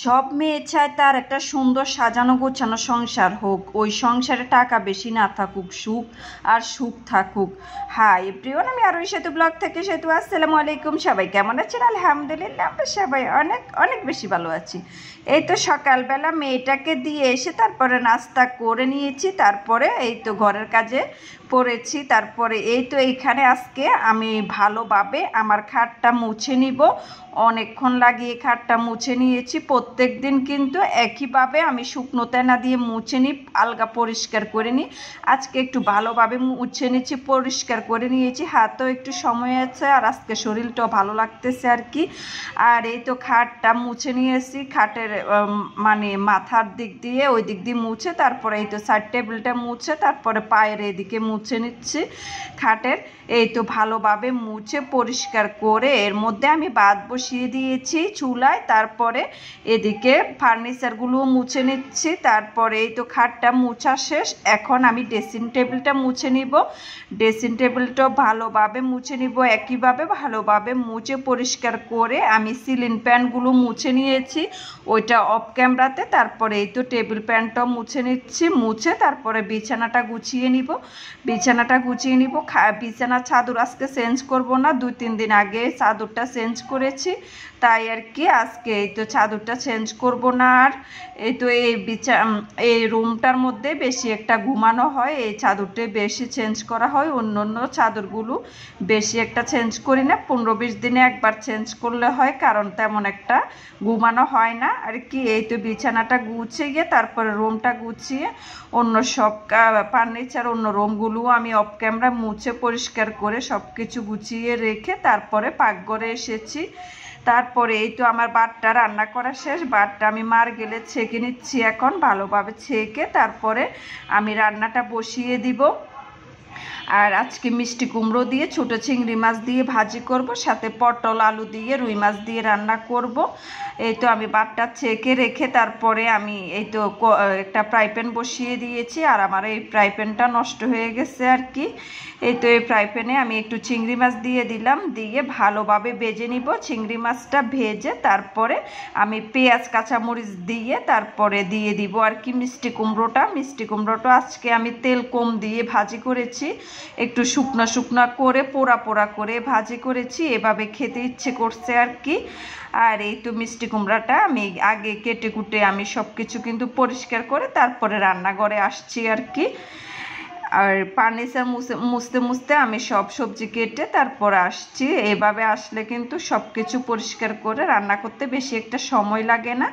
সব মেয়ে চায় তার একটা সুন্দর সাজানো গোছানো সংসার হোক, ওই সংসারে টাকা বেশি না থাকুক, সুখ আর সুখ থাকুক। হাই এভরিওয়ান, আমি আরোহী সেতু ব্লগ থেকে সেতু। আসসালামু আলাইকুম, সবাই কেমন আছেন? আলহামদুলিল্লাহ আমরা সবাই অনেক অনেক বেশি ভালো আছি। এই তো সকালবেলা মেয়েটাকে দিয়ে এসে তারপরে নাস্তা করে নিয়েছি, তারপরে এই তো ঘরের কাজে পড়েছি। তারপরে এই তো এইখানে আজকে আমি ভালোভাবে আমার খাটটা মুছে নিব। অনেকক্ষণ লাগিয়ে খাটটা মুছে নিয়েছি। প্রত্যেক দিন কিন্তু একইভাবে আমি শুকনো তেনা দিয়ে মুছে নিই, আলগা পরিষ্কার করে নিই। আজকে একটু ভালোভাবে মুছে নিচ্ছি, পরিষ্কার করে নিয়েছি। হাতেও একটু সময় আছে আর আজকে শরীরটাও ভালো লাগতেছে আর কি। আর এই তো খাটটা মুছে নিয়েছি, খাটের মানে মাথার দিক দিয়ে ওই দিক দিয়ে মুছে, তারপরে এই তো সাইড টেবিলটা মুছে, তারপরে পায়ের এদিকে মুছে নিচ্ছি খাটের। এই তো ভালোভাবে মুছে পরিষ্কার করে এর মধ্যে আমি ভাত বসিয়ে দিয়েছি চুলায়। তারপরে এদিকে ফার্নিচারগুলো মুছে নিচ্ছি। তারপরে এই তো খাটটা মুছা শেষ। এখন আমি ড্রেসিং টেবিলটা মুছে নিব। ড্রেসিং টেবিলটাও ভালোভাবে মুছে নিব, একইভাবে ভালোভাবে মুছে পরিষ্কার করে আমি সিলিং ফ্যানগুলো মুছে নিয়েছি ওইটা অফ ক্যামেরাতে। তারপরে এই তো টেবিল ফ্যানটাও মুছে নিচ্ছি, মুছে তারপরে বিছানাটা গুছিয়ে নিব। বিছানাটা গুছিয়ে নিব। বিছানার চাদর আজকে চেঞ্জ করব না, 2-3 দিন আগে চাদরটা চেঞ্জ করেছি, তাই আর কি আজকে এই তো চাদরটা চেঞ্জ করব না। আর এই তো এই রুমটার মধ্যে বেশি একটা ঘুমানো হয়, এই চাদরটা বেশি চেঞ্জ করা হয়। অন্য অন্য চাদরগুলো বেশি একটা চেঞ্জ করি না, 15-20 দিনে একবার চেঞ্জ করলে হয়, কারণ তেমন একটা ঘুমানো হয় না আর কি। এই তো বিছানাটা গুছিয়ে গিয়ে তারপরে রুমটা গুছিয়ে অন্য সব ফার্নিচার অন্য রুমগুলো আমি অফ ক্যামেরা মুছে পরিষ্কার করে সব কিছু গুছিয়ে রেখে তারপরে পাকঘরে এসেছি। তারপরে এই তো আমার ভাতটা রান্না করা শেষ। ভাতটা আমি মার গেলে ছেঁকে নিচ্ছি, এখন ভালোভাবে ছেঁকে তারপরে আমি রান্নাটা বসিয়ে দিব। আর আজকে মিষ্টি কুমড়ো দিয়ে ছোট চিংড়ি মাছ দিয়ে ভাজি করব, সাথে পটল আলু দিয়ে রুই মাছ দিয়ে রান্না করব। এই তো আমি ভাতটা ছেঁকে রেখে তারপরে আমি এই তো একটা ফ্রাই প্যান বসিয়ে দিয়েছি। আর আমার এই ফ্রাই প্যানটা নষ্ট হয়ে গেছে আর কি। এই তো এই ফ্রাই প্যানে আমি একটু চিংড়ি মাছ দিয়ে দিলাম, দিয়ে ভালোভাবে ভেজে নিব। চিংড়ি মাছটা ভেজে তারপরে আমি পেঁয়াজ কাঁচামরিচ দিয়ে তারপরে দিয়ে দিব আর কি মিষ্টি কুমড়োটা। মিষ্টি কুমড়োটা আজকে আমি তেল কম দিয়ে ভাজি করেছি, একটু শুকনো শুকনো করে পোড়া পোড়া করে ভাজি করেছি, এভাবে খেতে ইচ্ছে করছে আর কি। আর এই তো মিষ্টি কুমড়াটা আমি আগে কেটে কুটে আমি সব কিছু কিন্তু পরিষ্কার করে তারপরে রান্নাঘরে আসছি আর কি। আর ফার্নিচার মুছতে মুছতে আমি সব সবজি কেটে তারপর আসছি। এভাবে আসলে কিন্তু সব কিছু পরিষ্কার করে রান্না করতে বেশি একটা সময় লাগে না।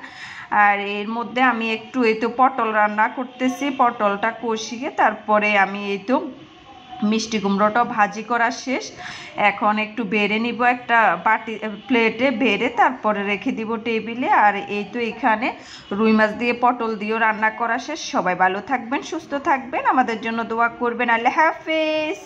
আর এর মধ্যে আমি একটু এই তো পটল রান্না করতেছি, পটলটা কষিয়ে তারপরে আমি এই তো মিষ্টি কুমড়োটা ভাজি করা শেষ। এখন একটু বেড়ে নিব একটা প্লেটে, বেড়ে তারপরে রেখে দিব টেবিলে। আর এই তো এখানে রুই মাছ দিয়ে পটল দিয়েও রান্না করা শেষ। সবাই ভালো থাকবেন, সুস্থ থাকবেন, আমাদের জন্য দোয়া করবেন। আল্লাহ হাফেজ।